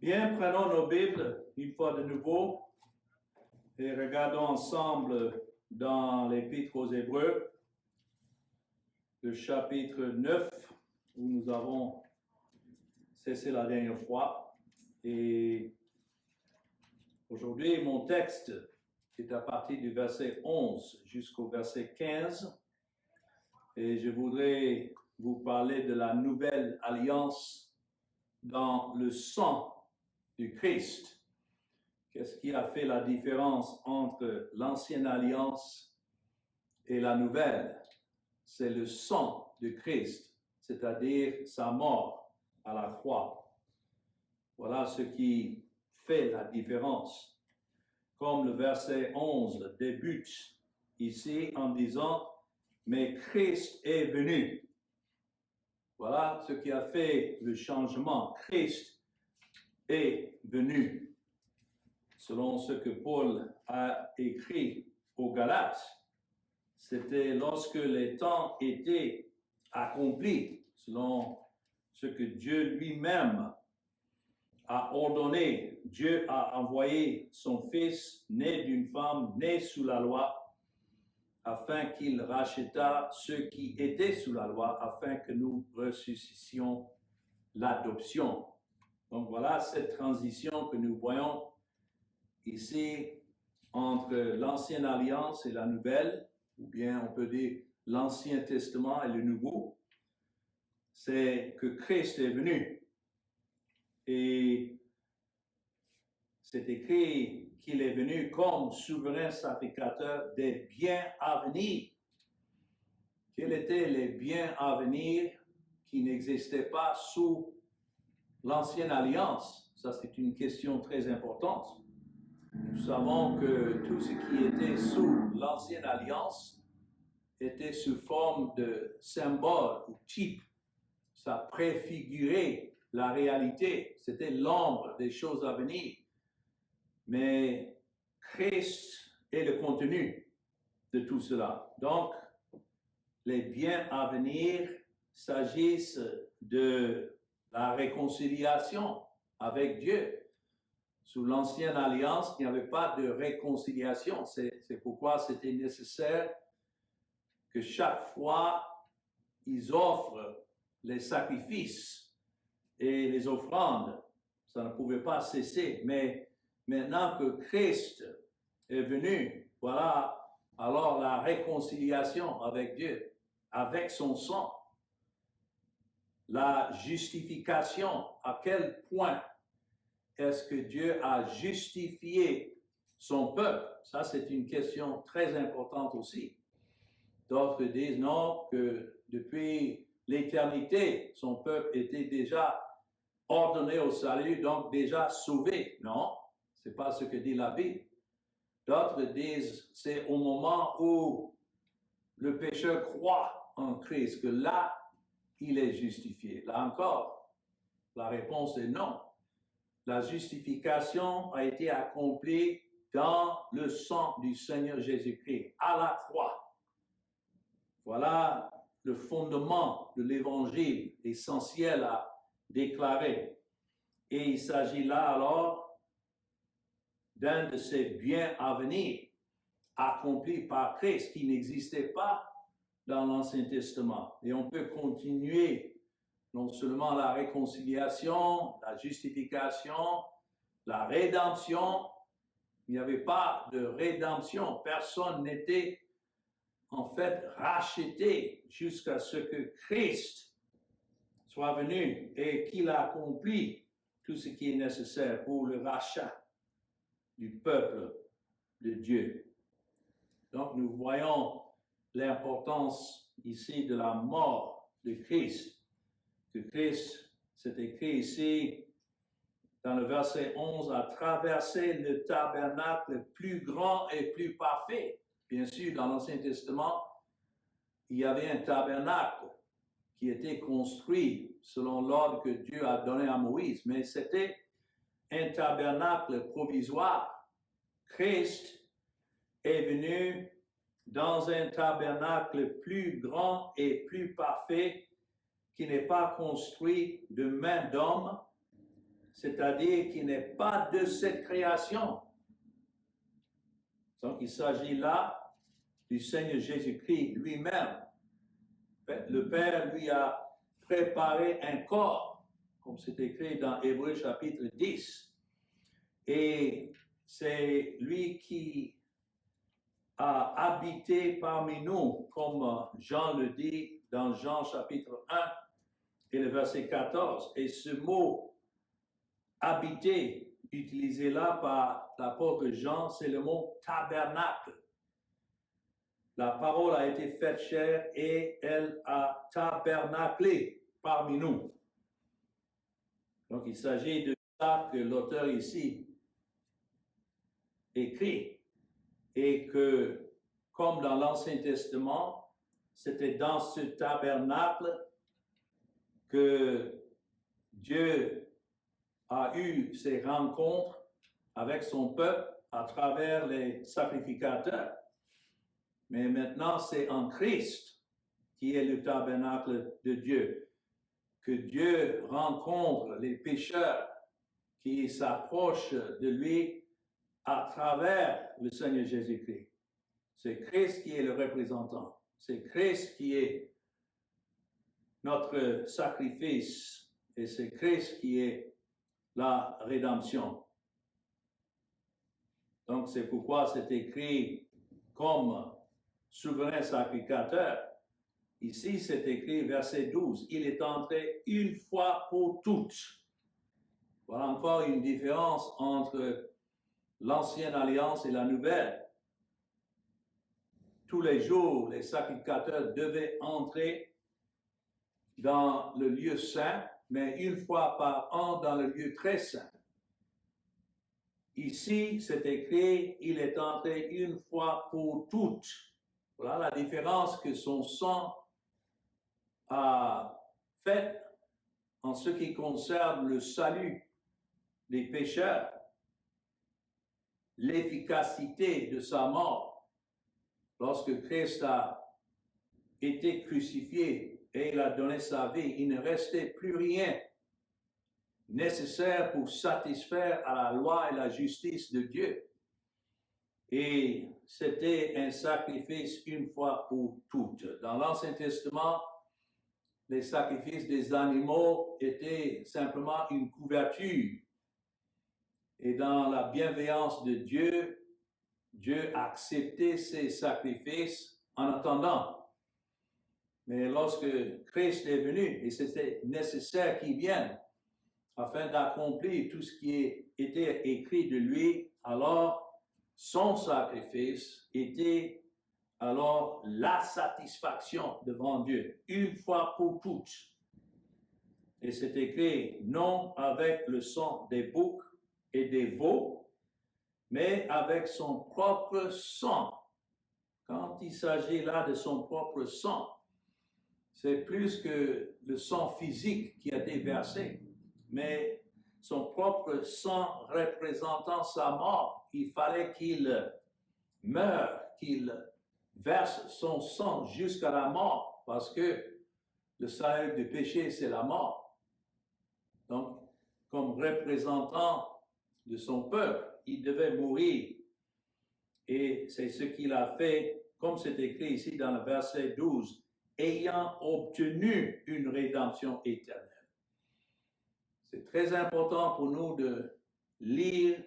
Bien, prenons nos Bibles une fois de nouveau et regardons ensemble dans l'Épître aux Hébreux, le chapitre 9, où nous avons cessé la dernière fois. Et aujourd'hui, mon texte est à partir du verset 11 jusqu'au verset 15. Et je voudrais vous parler de la nouvelle alliance dans le sang du Christ. Qu'est-ce qui a fait la différence entre l'ancienne alliance et la nouvelle? C'est le sang de Christ, c'est-à-dire sa mort à la croix. Voilà ce qui fait la différence. Comme le verset 11 débute ici en disant « Mais Christ est venu ». Voilà ce qui a fait le changement. Christ est venu. Selon ce que Paul a écrit aux Galates, c'était lorsque les temps étaient accomplis, selon ce que Dieu lui-même a ordonné. Dieu a envoyé son Fils, né d'une femme, né sous la loi, afin qu'il racheta ceux qui étaient sous la loi, afin que nous ressuscitions l'adoption. Donc voilà cette transition que nous voyons ici entre l'ancienne alliance et la nouvelle, ou bien on peut dire l'Ancien Testament et le Nouveau. C'est que Christ est venu. Et c'est écrit qu'il est venu comme souverain sacrificateur des biens à venir. Quels étaient les biens à venir qui n'existaient pas sous l'ancienne alliance? Ça, c'est une question très importante. Nous savons que tout ce qui était sous l'ancienne alliance était sous forme de symbole ou type. Ça préfigurait la réalité. C'était l'ombre des choses à venir. Mais Christ est le contenu de tout cela. Donc, les biens à venir s'agissent de la réconciliation avec Dieu. Sous l'ancienne alliance, il n'y avait pas de réconciliation. C'est pourquoi c'était nécessaire que chaque fois, ils offrent les sacrifices et les offrandes. Ça ne pouvait pas cesser. Mais maintenant que Christ est venu, voilà, alors la réconciliation avec Dieu, avec son sang, la justification, à quel point est-ce que Dieu a justifié son peuple? Ça, c'est une question très importante aussi. D'autres disent non, que depuis l'éternité, son peuple était déjà ordonné au salut, donc déjà sauvé. Non, c'est pas ce que dit la Bible. D'autres disent c'est au moment où le pécheur croit en Christ que là, il est justifié. Là encore, la réponse est non. La justification a été accomplie dans le sang du Seigneur Jésus-Christ, à la croix. Voilà le fondement de l'évangile essentiel à déclarer. Et il s'agit là alors d'un de ces biens à venir accomplis par Christ qui n'existait pas dans l'Ancien Testament. Et on peut continuer non seulement la réconciliation, la justification, la rédemption. Il n'y avait pas de rédemption. Personne n'était en fait racheté jusqu'à ce que Christ soit venu et qu'il a accompli tout ce qui est nécessaire pour le rachat du peuple de Dieu. Donc nous voyons l'importance ici de la mort de Christ. Que Christ, c'est écrit ici dans le verset 11, a traversé le tabernacle plus grand et plus parfait. Bien sûr, dans l'Ancien Testament, il y avait un tabernacle qui était construit selon l'ordre que Dieu a donné à Moïse, mais c'était un tabernacle provisoire. Christ est venu dans un tabernacle plus grand et plus parfait qui n'est pas construit de main d'homme, c'est-à-dire qui n'est pas de cette création. Donc, il s'agit là du Seigneur Jésus-Christ lui-même. Le Père lui a préparé un corps, comme c'est écrit dans Hébreux chapitre 10. Et c'est lui qui a habité parmi nous, comme Jean le dit dans Jean chapitre 1 et le verset 14. Et ce mot habiter, utilisé là par l'apôtre Jean, c'est le mot tabernacle. La parole a été faite chair et elle a tabernaclé parmi nous. Donc il s'agit de ça que l'auteur ici écrit. Et que, comme dans l'Ancien Testament, c'était dans ce tabernacle que Dieu a eu ses rencontres avec son peuple à travers les sacrificateurs. Mais maintenant, c'est en Christ qui est le tabernacle de Dieu, que Dieu rencontre les pécheurs qui s'approchent de lui à travers le Seigneur Jésus-Christ. C'est Christ qui est le représentant. C'est Christ qui est notre sacrifice et c'est Christ qui est la rédemption. Donc, c'est pourquoi c'est écrit comme souverain sacrificateur. Ici, c'est écrit, verset 12, il est entré une fois pour toutes. Voilà encore une différence entre l'ancienne alliance et la nouvelle. Tous les jours, les sacrificateurs devaient entrer dans le lieu saint, mais une fois par an dans le lieu très saint. Ici, c'est écrit, il est entré une fois pour toutes. Voilà la différence que son sang a faite en ce qui concerne le salut des pécheurs, l'efficacité de sa mort. Lorsque Christ a été crucifié et il a donné sa vie, il ne restait plus rien nécessaire pour satisfaire à la loi et la justice de Dieu. Et c'était un sacrifice une fois pour toutes. Dans l'Ancien Testament, les sacrifices des animaux étaient simplement une couverture. Et dans la bienveillance de Dieu, Dieu acceptait ces sacrifices en attendant. Mais lorsque Christ est venu, et c'était nécessaire qu'il vienne, afin d'accomplir tout ce qui était écrit de lui, alors son sacrifice était alors la satisfaction devant Dieu, une fois pour toutes. Et c'est écrit, non avec le sang des boucs et des veaux, mais avec son propre sang. Quand il s'agit là de son propre sang, c'est plus que le sang physique qui a été versé, mais son propre sang représentant sa mort. Il fallait qu'il meure, qu'il verse son sang jusqu'à la mort, parce que le salaire du péché, c'est la mort. Donc, comme représentant de son peuple, il devait mourir. Et c'est ce qu'il a fait, comme c'est écrit ici dans le verset 12, ayant obtenu une rédemption éternelle. C'est très important pour nous de lire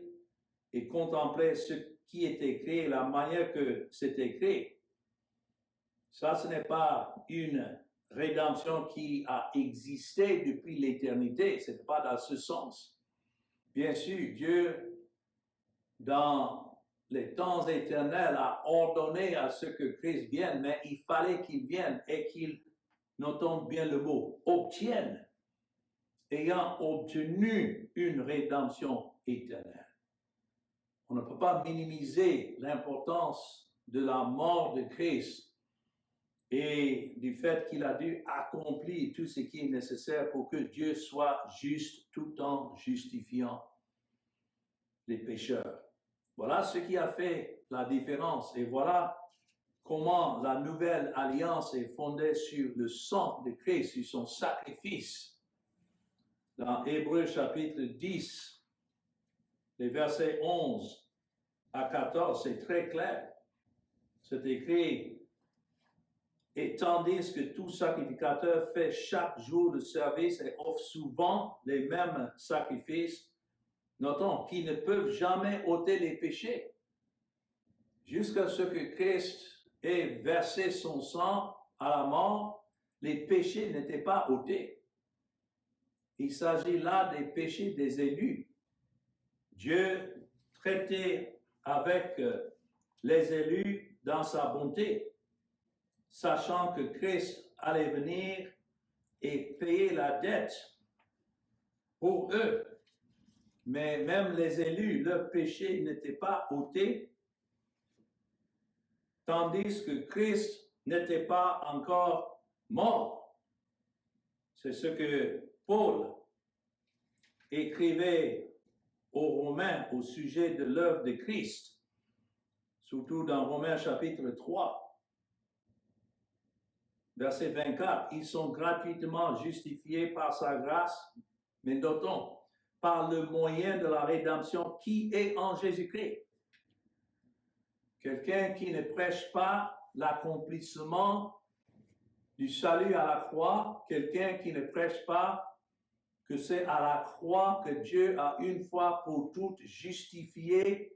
et contempler ce qui est écrit, la manière que c'est écrit. Ça, ce n'est pas une rédemption qui a existé depuis l'éternité, ce n'est pas dans ce sens. Bien sûr, Dieu, dans les temps éternels, a ordonné à ce que Christ vienne, mais il fallait qu'il vienne et qu'il, notons bien le mot, obtienne, ayant obtenu une rédemption éternelle. On ne peut pas minimiser l'importance de la mort de Christ et du fait qu'il a dû accomplir tout ce qui est nécessaire pour que Dieu soit juste tout en justifiant les pécheurs. Voilà ce qui a fait la différence et voilà comment la nouvelle alliance est fondée sur le sang de Christ, sur son sacrifice. dans Hébreux chapitre 10, les versets 11 à 14, c'est très clair. C'est écrit, et tandis que tout sacrificateur fait chaque jour de service et offre souvent les mêmes sacrifices, notons qu'ils ne peuvent jamais ôter les péchés. Jusqu'à ce que Christ ait versé son sang à la mort, les péchés n'étaient pas ôtés. Il s'agit là des péchés des élus. Dieu traitait avec les élus dans sa bonté, sachant que Christ allait venir et payer la dette pour eux. Mais même les élus, leurs péchés n'étaient pas ôtés, tandis que Christ n'était pas encore mort. C'est ce que Paul écrivait aux Romains au sujet de l'œuvre de Christ, surtout dans Romains chapitre 3, verset 24. Ils sont gratuitement justifiés par sa grâce, mais notons, par le moyen de la rédemption qui est en Jésus-Christ. Quelqu'un qui ne prêche pas l'accomplissement du salut à la croix, quelqu'un qui ne prêche pas que c'est à la croix que Dieu a une fois pour toutes justifié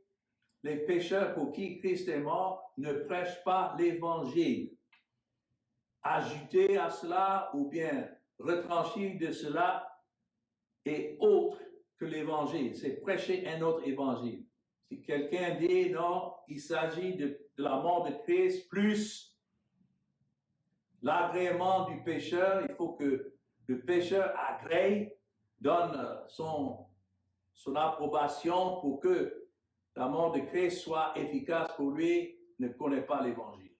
les pécheurs pour qui Christ est mort, ne prêche pas l'évangile. Ajouter à cela ou bien retrancher de cela est autre que l'évangile. C'est prêcher un autre évangile. Si quelqu'un dit non, il s'agit de la mort de Christ plus l'agrément du pécheur, il faut que le pécheur agrée, donne son approbation pour que la mort de Christ soit efficace pour lui, ne connaît pas l'évangile.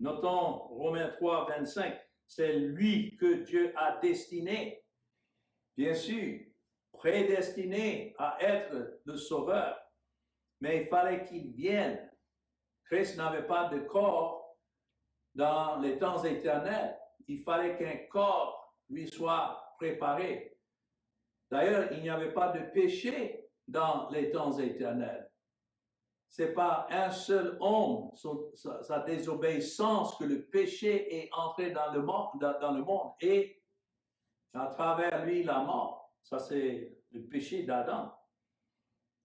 Notons Romains 3, 25, c'est lui que Dieu a destiné, bien sûr, prédestiné à être le sauveur, mais il fallait qu'il vienne. Christ n'avait pas de corps dans les temps éternels. Il fallait qu'un corps lui soit préparé. D'ailleurs, il n'y avait pas de péché dans les temps éternels. C'est pas un seul homme, sa désobéissance, que le péché est entré dans le monde et à travers lui la mort. Ça, c'est le péché d'Adam.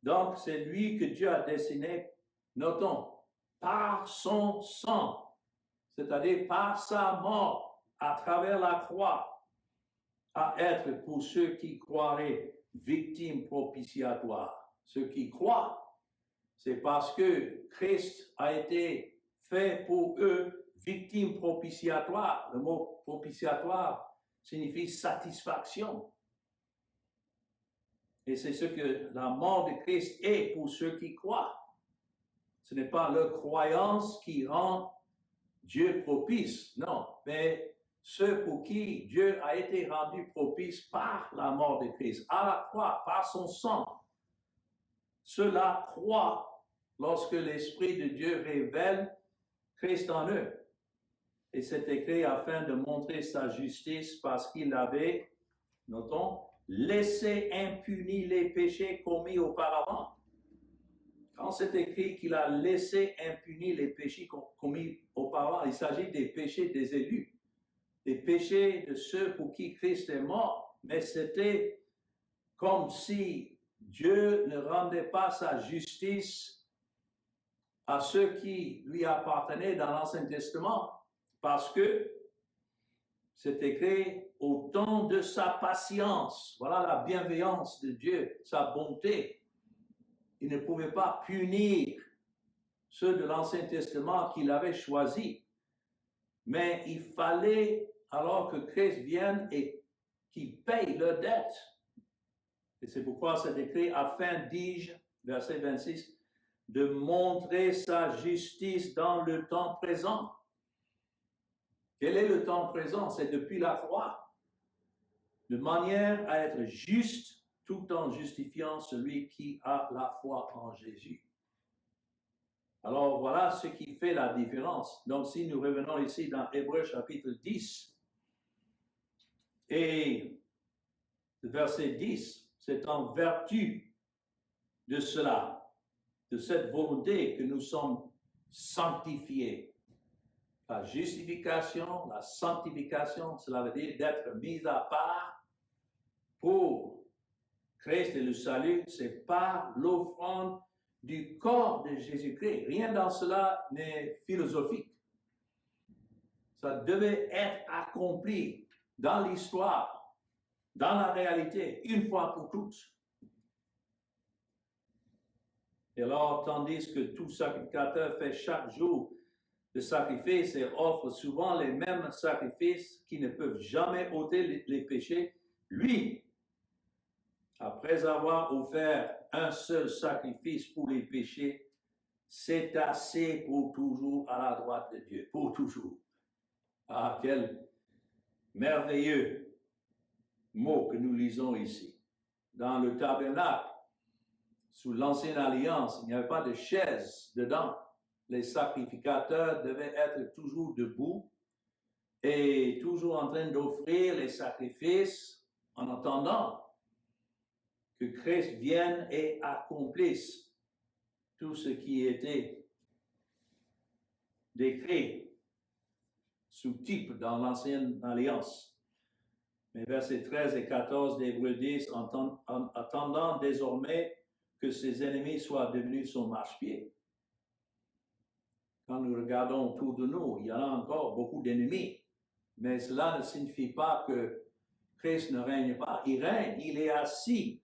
Donc, c'est lui que Dieu a destiné, notons, par son sang, c'est-à-dire par sa mort, à travers la croix, à être pour ceux qui croiraient victimes propitiatoires. Ceux qui croient, c'est parce que Christ a été fait pour eux victime propitiatoire. Le mot propitiatoire signifie satisfaction. Et c'est ce que la mort de Christ est pour ceux qui croient. Ce n'est pas leur croyance qui rend Dieu propice, non, mais ceux pour qui Dieu a été rendu propice par la mort de Christ, à la croix, par son sang. Ceux-là croient lorsque l'Esprit de Dieu révèle Christ en eux. Et c'est écrit afin de montrer sa justice parce qu'il avait, notons, laissé impunis les péchés commis auparavant. Quand c'est écrit qu'il a laissé impunis les péchés commis auparavant, il s'agit des péchés des élus, des péchés de ceux pour qui Christ est mort, mais c'était comme si Dieu ne rendait pas sa justice à ceux qui lui appartenaient dans l'Ancien Testament, parce que c'est écrit au temps de sa patience. Voilà la bienveillance de Dieu, sa bonté. Il ne pouvait pas punir ceux de l'Ancien Testament qu'il avait choisis. Mais il fallait, alors que Christ vienne et qu'il paye leur dette. Et c'est pourquoi c'est écrit, afin, dis-je, verset 26, de montrer sa justice dans le temps présent. Quel est le temps présent? C'est depuis la croix. De manière à être juste, tout en justifiant celui qui a la foi en Jésus. Alors voilà ce qui fait la différence. Donc si nous revenons ici dans Hébreux chapitre 10, et le verset 10, c'est en vertu de cela, de cette volonté que nous sommes sanctifiés. La justification, la sanctification, cela veut dire d'être mis à part pour Christ et le salut, c'est par l'offrande du corps de Jésus-Christ. Rien dans cela n'est philosophique. Ça devait être accompli dans l'histoire, dans la réalité, une fois pour toutes. Et alors, tandis que tout sacrificateur fait chaque jour le sacrifice et offre souvent les mêmes sacrifices qui ne peuvent jamais ôter les péchés, lui, après avoir offert un seul sacrifice pour les péchés, c'est assez pour toujours à la droite de Dieu, pour toujours. Ah, quel merveilleux mot que nous lisons ici. Dans le tabernacle, sous l'ancienne alliance, il n'y avait pas de chaise dedans. Les sacrificateurs devaient être toujours debout et toujours en train d'offrir les sacrifices en attendant que Christ vienne et accomplisse tout ce qui était décrit sous type dans l'ancienne alliance. Mais versets 13 et 14 d'Hébreux 10, en attendant désormais que ses ennemis soient devenus son marchepied. Quand nous regardons autour de nous, il y en a encore beaucoup d'ennemis, mais cela ne signifie pas que Christ ne règne pas. Il règne, il est assis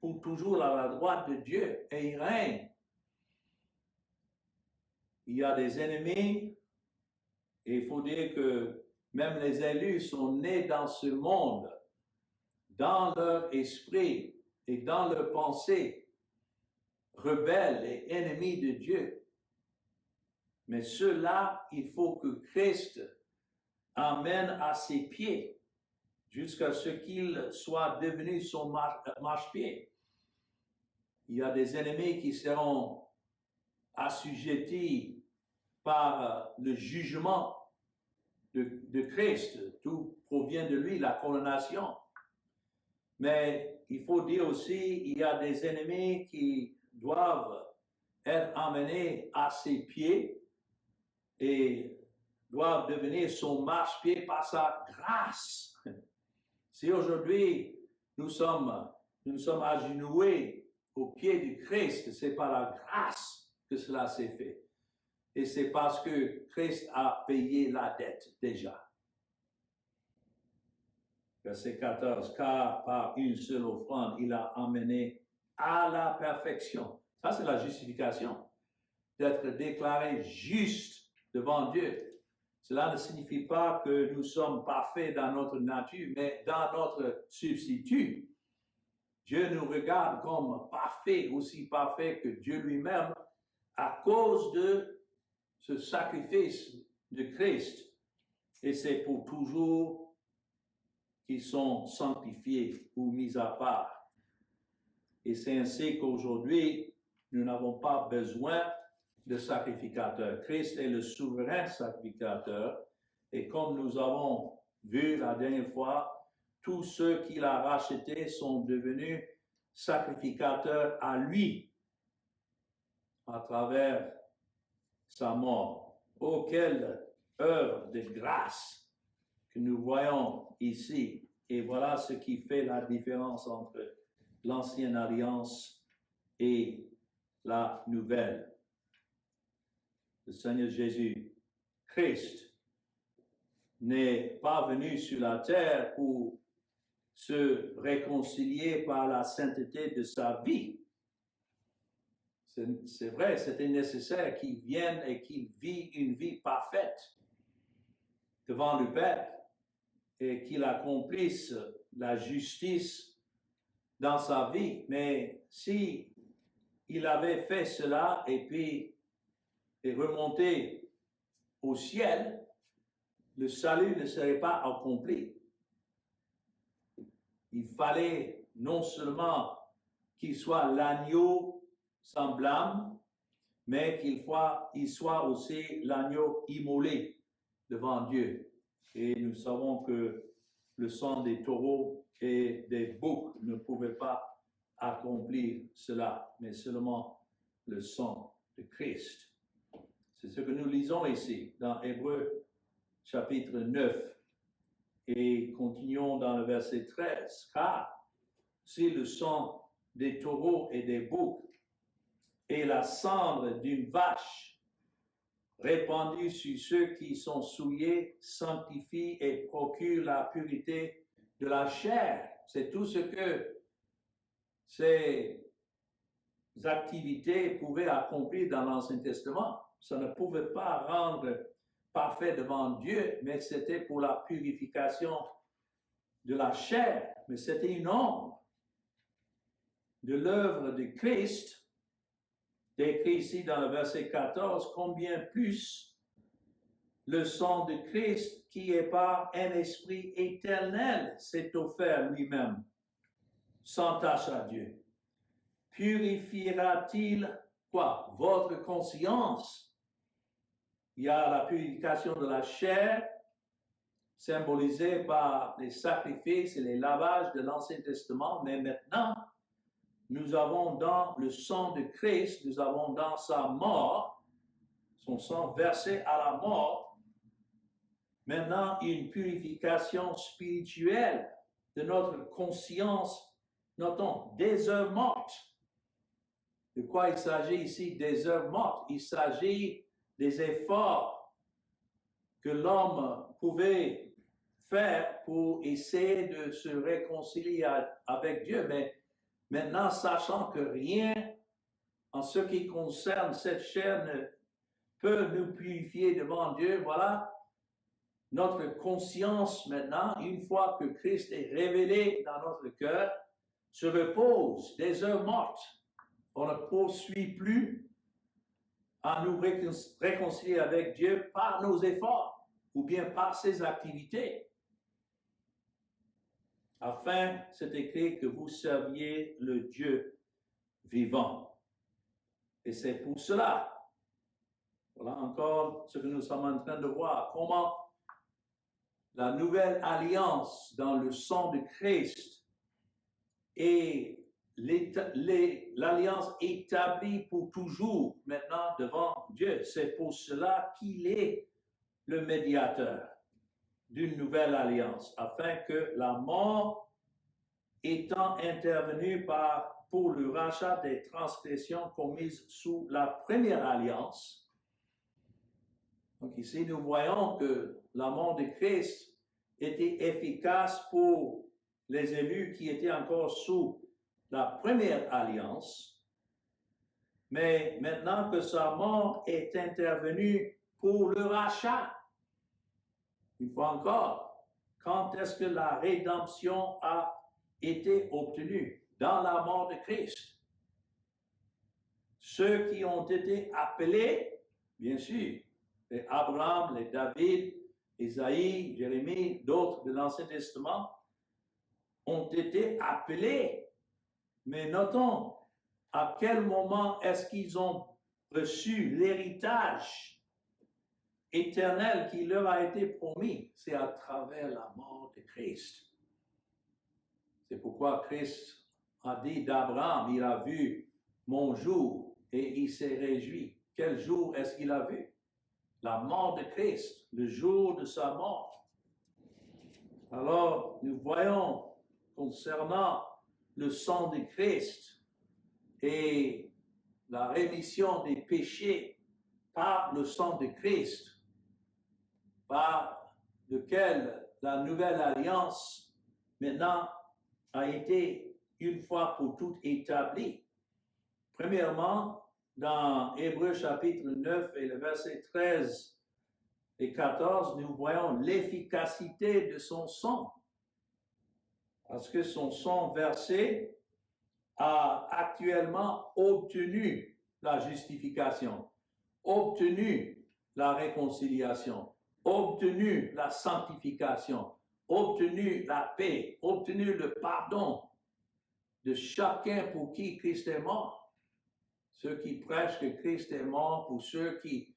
pour toujours à la droite de Dieu et il règne. Il y a des ennemis et il faut dire que même les élus sont nés dans ce monde, dans leur esprit et dans leur pensée, rebelles et ennemis de Dieu. Mais ceux-là, il faut que Christ amène à ses pieds jusqu'à ce qu'il soit devenu son marchepied. Il y a des ennemis qui seront assujettis par le jugement de Christ. Tout provient de lui, la condamnation. Mais il faut dire aussi, il y a des ennemis qui doivent être amenés à ses pieds et doivent devenir son marchepied par sa grâce. Si aujourd'hui nous sommes agenouillés au pied du Christ, c'est par la grâce que cela s'est fait. Et c'est parce que Christ a payé la dette déjà. Verset 14, car par une seule offrande, il a amené à la perfection. Ça, c'est la justification. D'être déclaré juste devant Dieu. Cela ne signifie pas que nous sommes parfaits dans notre nature, mais dans notre substitut. Dieu nous regarde comme parfaits, aussi parfaits que Dieu lui-même, à cause de ce sacrifice de Christ. Et c'est pour toujours qu'ils sont sanctifiés ou mis à part. Et c'est ainsi qu'aujourd'hui, nous n'avons pas besoin de sacrificateur. Christ est le souverain sacrificateur. Et comme nous avons vu la dernière fois, tous ceux qu'il a rachetés sont devenus sacrificateurs à lui à travers sa mort. Oh, quelle œuvre de grâce que nous voyons ici. Et voilà ce qui fait la différence entre l'ancienne alliance et la nouvelle. Le Seigneur Jésus, Christ, n'est pas venu sur la terre pour se réconcilier par la sainteté de sa vie. C'est vrai, c'était nécessaire qu'il vienne et qu'il vit une vie parfaite devant le Père et qu'il accomplisse la justice dans sa vie. Mais si il avait fait cela et puis est remonté au ciel, le salut ne serait pas accompli. Il fallait non seulement qu'il soit l'agneau sans blâme, mais qu'il soit aussi l'agneau immolé devant Dieu. Et nous savons que le sang des taureaux et des boucs ne pouvait pas accomplir cela, mais seulement le sang de Christ. C'est ce que nous lisons ici dans Hébreux chapitre 9 et continuons dans le verset 13. Car si le sang des taureaux et des boucs et la cendre d'une vache répandue sur ceux qui sont souillés sanctifie et procure la pureté de la chair. C'est tout ce que ces activités pouvaient accomplir dans l'Ancien Testament. Ça ne pouvait pas rendre parfait devant Dieu, mais c'était pour la purification de la chair. Mais c'était une ombre de l'œuvre de Christ, décrit ici dans le verset 14, combien plus le sang de Christ, qui est par un esprit éternel, s'est offert lui-même, sans tâche à Dieu. Purifiera-t-il quoi? Votre conscience. Il y a la purification de la chair, symbolisée par les sacrifices et les lavages de l'Ancien Testament, mais maintenant, nous avons dans le sang de Christ, nous avons dans sa mort, son sang versé à la mort, maintenant une purification spirituelle de notre conscience, notons, des œuvres mortes. De quoi il s'agit ici des œuvres mortes? Il s'agit des efforts que l'homme pouvait faire pour essayer de se réconcilier avec Dieu, mais maintenant, sachant que rien en ce qui concerne cette chair ne peut nous purifier devant Dieu, voilà, notre conscience maintenant, une fois que Christ est révélé dans notre cœur, se repose des œuvres mortes. On ne poursuit plus à nous réconcilier avec Dieu par nos efforts ou bien par ses activités. Afin, c'est écrit que vous serviez le Dieu vivant. Et c'est pour cela, voilà encore ce que nous sommes en train de voir, comment la nouvelle alliance dans le sang de Christ et l'alliance établie pour toujours maintenant devant Dieu. C'est pour cela qu'il est le médiateur d'une nouvelle alliance, afin que la mort étant intervenue pour le rachat des transgressions commises sous la première alliance. Donc ici, nous voyons que la mort de Christ était efficace pour les élus qui étaient encore sous la première alliance, mais maintenant que sa mort est intervenue pour le rachat, une fois encore, quand est-ce que la rédemption a été obtenue? Dans la mort de Christ. Ceux qui ont été appelés, bien sûr, les Abraham, les David, Isaïe, Jérémie, d'autres de l'Ancien Testament, ont été appelés. Mais notons à quel moment est-ce qu'ils ont reçu l'héritage éternel qui leur a été promis. C'est à travers la mort de Christ. C'est pourquoi Christ a dit d'Abraham, il a vu mon jour et il s'est réjoui. Quel jour est-ce qu'il a vu? La mort de Christ, le jour de sa mort. Alors, nous voyons concernant le sang de Christ et la rémission des péchés par le sang de Christ, par lequel la nouvelle alliance maintenant a été une fois pour toutes établie. Premièrement, dans Hébreux chapitre 9 et le verset 13 et 14, nous voyons l'efficacité de son sang. Parce que son sang versé a actuellement obtenu la justification, obtenu la réconciliation, obtenu la sanctification, obtenu la paix, obtenu le pardon de chacun pour qui Christ est mort. Ceux qui prêchent que Christ est mort, pour ceux qui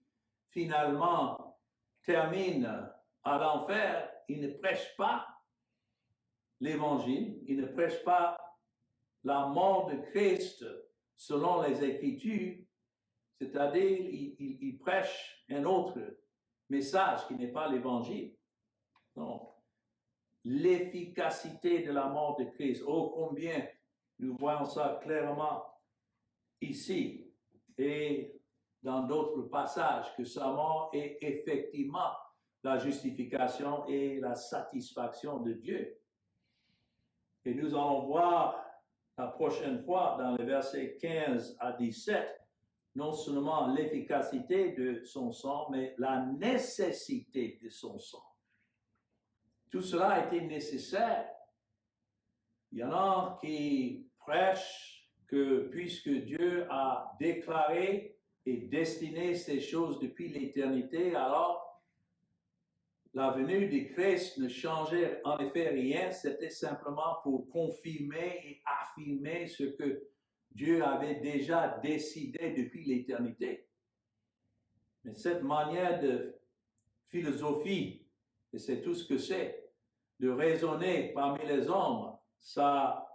finalement terminent à l'enfer, ils ne prêchent pas l'Évangile, il ne prêche pas la mort de Christ selon les Écritures, c'est-à-dire il prêche un autre message qui n'est pas l'Évangile. Non. L'efficacité de la mort de Christ. Oh, combien nous voyons ça clairement ici et dans d'autres passages, que sa mort est effectivement la justification et la satisfaction de Dieu. Et nous allons voir la prochaine fois dans les versets 15 à 17, non seulement l'efficacité de son sang, mais la nécessité de son sang. Tout cela a été nécessaire. Il y en a qui prêchent que puisque Dieu a déclaré et destiné ces choses depuis l'éternité, alors la venue du Christ ne changeait en effet rien, c'était simplement pour confirmer et affirmer ce que Dieu avait déjà décidé depuis l'éternité. Mais cette manière de philosophie, et c'est tout ce que c'est, de raisonner parmi les hommes, ça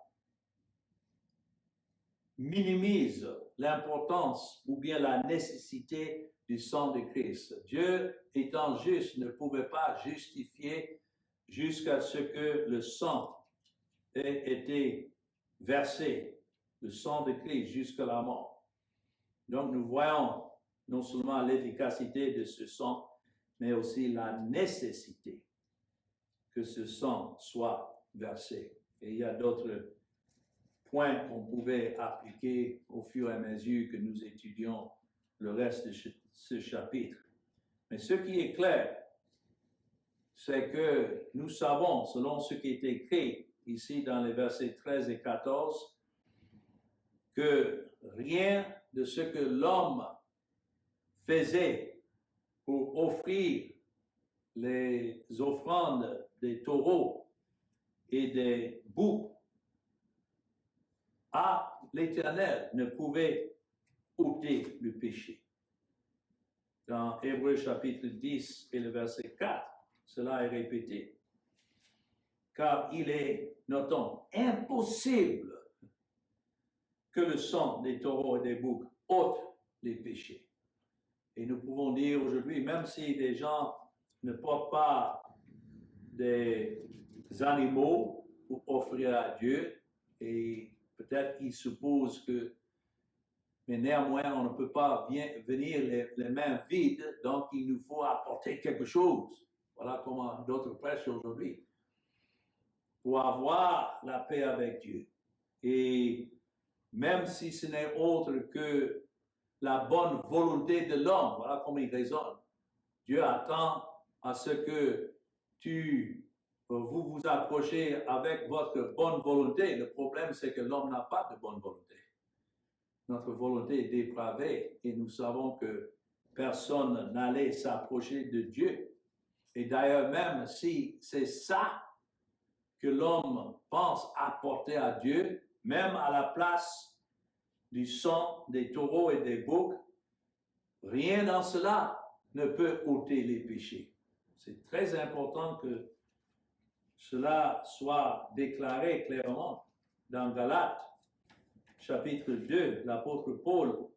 minimise l'importance ou bien la nécessité du sang de Christ. Dieu, étant juste, ne pouvait pas justifier jusqu'à ce que le sang ait été versé, le sang de Christ jusqu'à la mort. Donc nous voyons non seulement l'efficacité de ce sang, mais aussi la nécessité que ce sang soit versé. Et il y a d'autres points qu'on pouvait appliquer au fur et à mesure que nous étudions le reste de ce chapitre. Mais ce qui est clair, c'est que nous savons, selon ce qui est écrit ici dans les versets 13 et 14, que rien de ce que l'homme faisait pour offrir les offrandes des taureaux et des boucs à l'Éternel ne pouvait ôter le péché. Dans Hébreux chapitre 10 et le verset 4, cela est répété. Car il est, notons, impossible que le sang des taureaux et des boucs ôte les péchés. Et nous pouvons dire aujourd'hui, même si des gens ne portent pas des animaux pour offrir à Dieu, et peut-être ils supposent que, mais néanmoins, on ne peut pas venir les mains vides, donc il nous faut apporter quelque chose. Voilà comment d'autres prêchent aujourd'hui. Pour avoir la paix avec Dieu. Et même si ce n'est autre que la bonne volonté de l'homme, voilà comment il raisonne. Dieu attend à ce que vous vous approchez avec votre bonne volonté. Le problème, c'est que l'homme n'a pas de bonne volonté. Notre volonté est dépravée et nous savons que personne n'allait s'approcher de Dieu. Et d'ailleurs, même si c'est ça que l'homme pense apporter à Dieu, même à la place du sang des taureaux et des boucs, rien dans cela ne peut ôter les péchés. C'est très important que cela soit déclaré clairement dans Galates, chapitre 2. L'apôtre Paul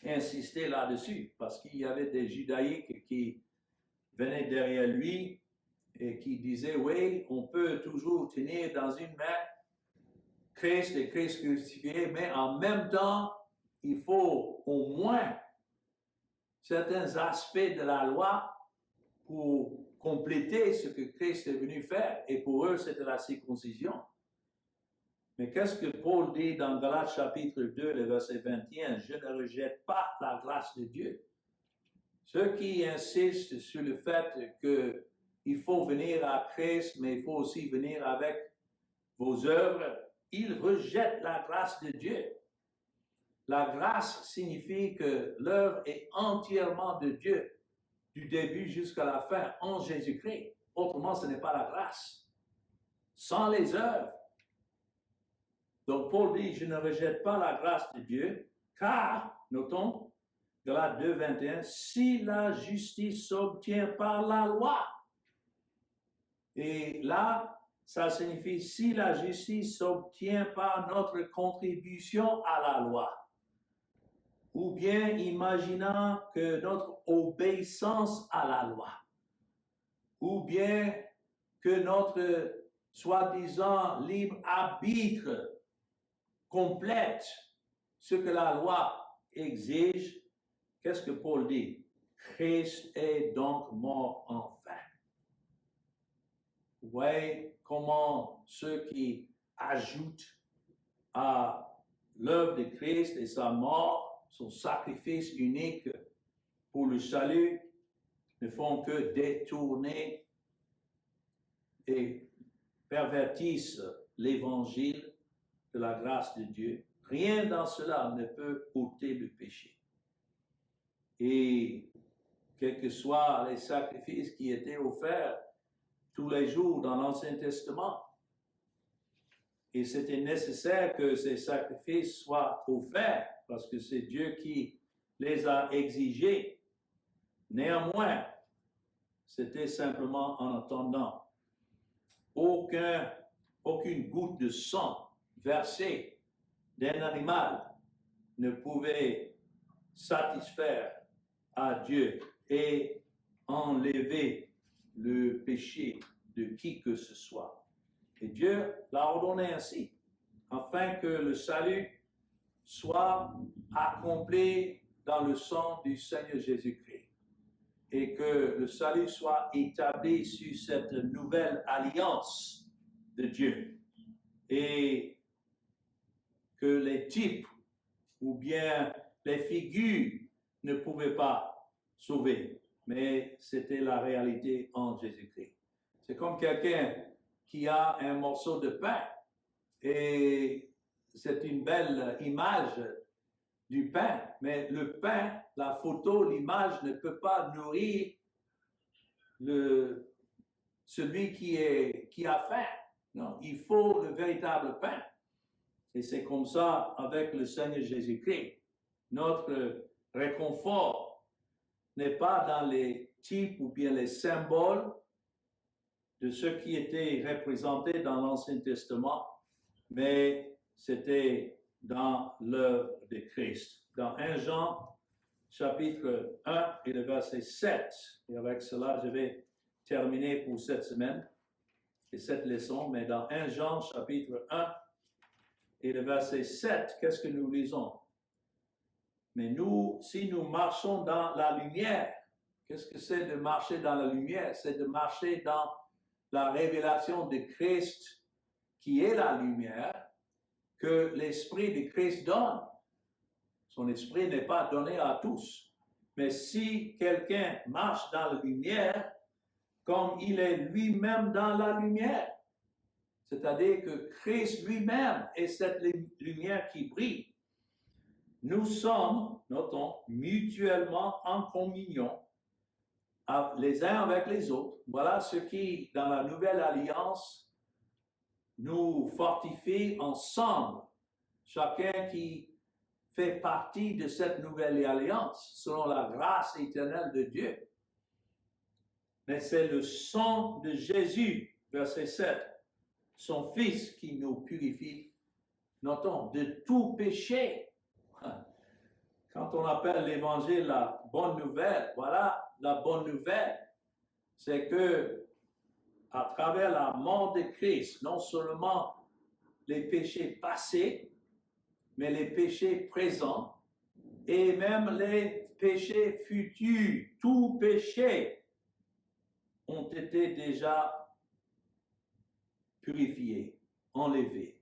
insistait là-dessus parce qu'il y avait des judaïques qui venaient derrière lui et qui disaient, oui, on peut toujours tenir dans une main Christ et Christ crucifié, mais en même temps, il faut au moins certains aspects de la loi pour compléter ce que Christ est venu faire. Et pour eux, c'était la circoncision. Mais qu'est-ce que Paul dit dans Galates chapitre 2, le verset 21? Je ne rejette pas la grâce de Dieu. Ceux qui insistent sur le fait qu'il faut venir à Christ, mais il faut aussi venir avec vos œuvres, ils rejettent la grâce de Dieu. La grâce signifie que l'œuvre est entièrement de Dieu, du début jusqu'à la fin, en Jésus-Christ. Autrement, ce n'est pas la grâce. Sans les œuvres. Donc, Paul dit, je ne rejette pas la grâce de Dieu, car, notons, Galates 2, 21, si la justice s'obtient par la loi. Et là, ça signifie si la justice s'obtient par notre contribution à la loi, ou bien imaginant que notre obéissance à la loi, ou bien que notre soi-disant libre arbitre complète ce que la loi exige, qu'est-ce que Paul dit? Christ est donc mort en vain. Vous voyez comment ceux qui ajoutent à l'œuvre de Christ et sa mort, son sacrifice unique pour le salut, ne font que détourner et pervertissent l'évangile de la grâce de Dieu. Rien dans cela ne peut ôter le péché. Et quels que soient les sacrifices qui étaient offerts tous les jours dans l'Ancien Testament, et c'était nécessaire que ces sacrifices soient offerts parce que c'est Dieu qui les a exigés. Néanmoins, c'était simplement en attendant. Aucune goutte de sang versée d'un animal ne pouvait satisfaire à Dieu et enlever le péché de qui que ce soit. Et Dieu l'a ordonné ainsi, afin que le salut soit accompli dans le sang du Seigneur Jésus-Christ et que le salut soit établi sur cette nouvelle alliance de Dieu et que les types ou bien les figures ne pouvaient pas sauver, mais c'était la réalité en Jésus-Christ. C'est comme quelqu'un qui a un morceau de pain et c'est une belle image du pain, mais le pain, la photo, l'image ne peut pas nourrir celui qui a faim. Non, il faut le véritable pain. Et c'est comme ça avec le Seigneur Jésus-Christ. Notre réconfort n'est pas dans les types ou bien les symboles de ce qui était représenté dans l'Ancien Testament, mais c'était dans l'œuvre de Christ. Dans 1 Jean, chapitre 1 et le verset 7, et avec cela, je vais terminer pour cette semaine et cette leçon, mais dans 1 Jean, chapitre 1 et le verset 7, qu'est-ce que nous lisons? Mais nous, si nous marchons dans la lumière, qu'est-ce que c'est de marcher dans la lumière? C'est de marcher dans la révélation de Christ qui est la lumière que l'Esprit de Christ donne. Son Esprit n'est pas donné à tous. Mais si quelqu'un marche dans la lumière, comme il est lui-même dans la lumière, c'est-à-dire que Christ lui-même est cette lumière qui brille, nous sommes, notons, mutuellement en communion les uns avec les autres. Voilà ce qui, dans la nouvelle alliance, nous fortifie ensemble, chacun qui fait partie de cette nouvelle alliance, selon la grâce éternelle de Dieu. Mais c'est le sang de Jésus, verset 7, son Fils qui nous purifie, notons, de tout péché. Quand on appelle l'évangile la bonne nouvelle, voilà la bonne nouvelle. C'est que à travers la mort de Christ, non seulement les péchés passés, mais les péchés présents et même les péchés futurs, tous péchés ont été déjà purifiés, enlevés.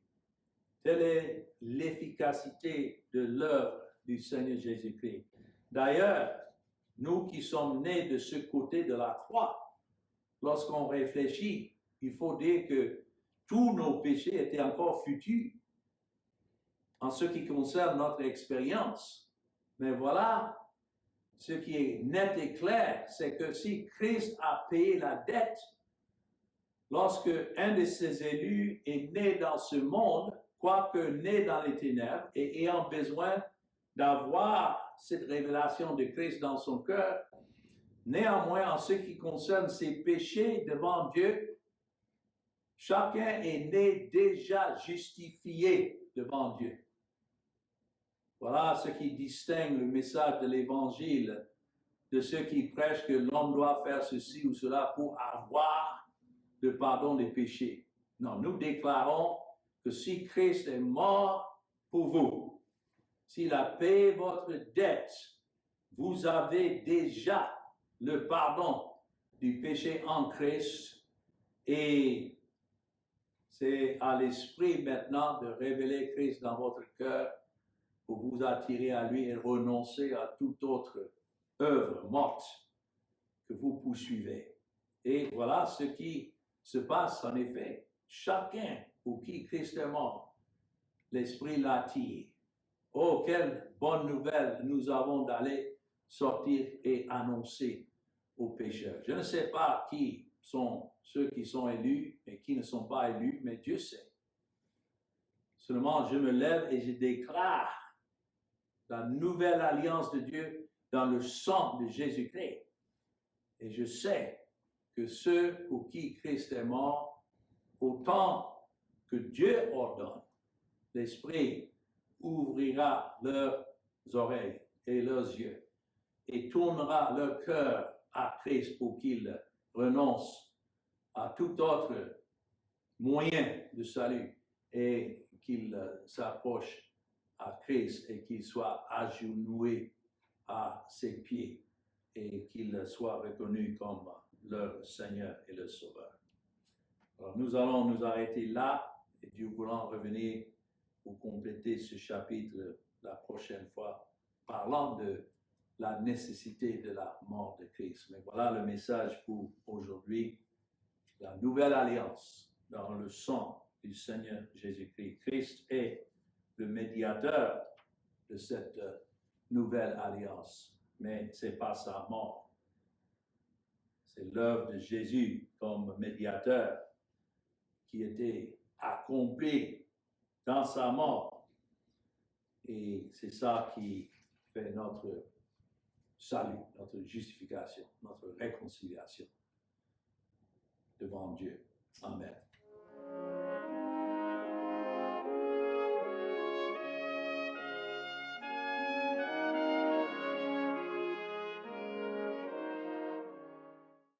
Telle est l'efficacité de l'œuvre du Seigneur Jésus-Christ. D'ailleurs, nous qui sommes nés de ce côté de la croix, lorsqu'on réfléchit, il faut dire que tous nos péchés étaient encore futurs en ce qui concerne notre expérience. Mais voilà, ce qui est net et clair, c'est que si Christ a payé la dette, lorsque un de ses élus est né dans ce monde, quoique né dans les ténèbres et ayant besoin d'avoir cette révélation de Christ dans son cœur, néanmoins, en ce qui concerne ses péchés devant Dieu, Chacun est né déjà justifié devant Dieu. Voilà ce qui distingue le message de l'Évangile de ceux qui prêchent que l'homme doit faire ceci ou cela pour avoir le pardon des péchés. Non, nous déclarons que si Christ est mort pour vous, s'il a payé votre dette, vous avez déjà le pardon du péché en Christ et c'est à l'Esprit maintenant de révéler Christ dans votre cœur pour vous attirer à lui et renoncer à toute autre œuvre morte que vous poursuivez. Et voilà ce qui se passe en effet. Chacun pour qui Christ est mort, l'Esprit l'attire. Oh, quelle bonne nouvelle nous avons d'aller sortir et annoncer aux pécheurs. Je ne sais pas qui sont ceux qui sont élus et qui ne sont pas élus, mais Dieu sait. Seulement, je me lève et je déclare la nouvelle alliance de Dieu dans le sang de Jésus-Christ. Et je sais que ceux pour qui Christ est mort, autant que Dieu ordonne, l'Esprit ouvrira leurs oreilles et leurs yeux et tournera leur cœur à Christ pour qu'ils renoncent à tout autre moyen de salut et qu'ils s'approchent à Christ et qu'ils soient agenouillés à ses pieds et qu'il soit reconnu comme leur Seigneur et leur Sauveur. Alors, nous allons nous arrêter là et Dieu voulant revenir pour compléter ce chapitre la prochaine fois, parlant de la nécessité de la mort de Christ. Mais voilà le message pour aujourd'hui, la nouvelle alliance dans le sang du Seigneur Jésus-Christ. Christ est le médiateur de cette nouvelle alliance, mais ce n'est pas sa mort. C'est l'œuvre de Jésus comme médiateur qui était accomplie dans sa mort. Et c'est ça qui fait notre salut, notre justification, notre réconciliation devant Dieu. Amen.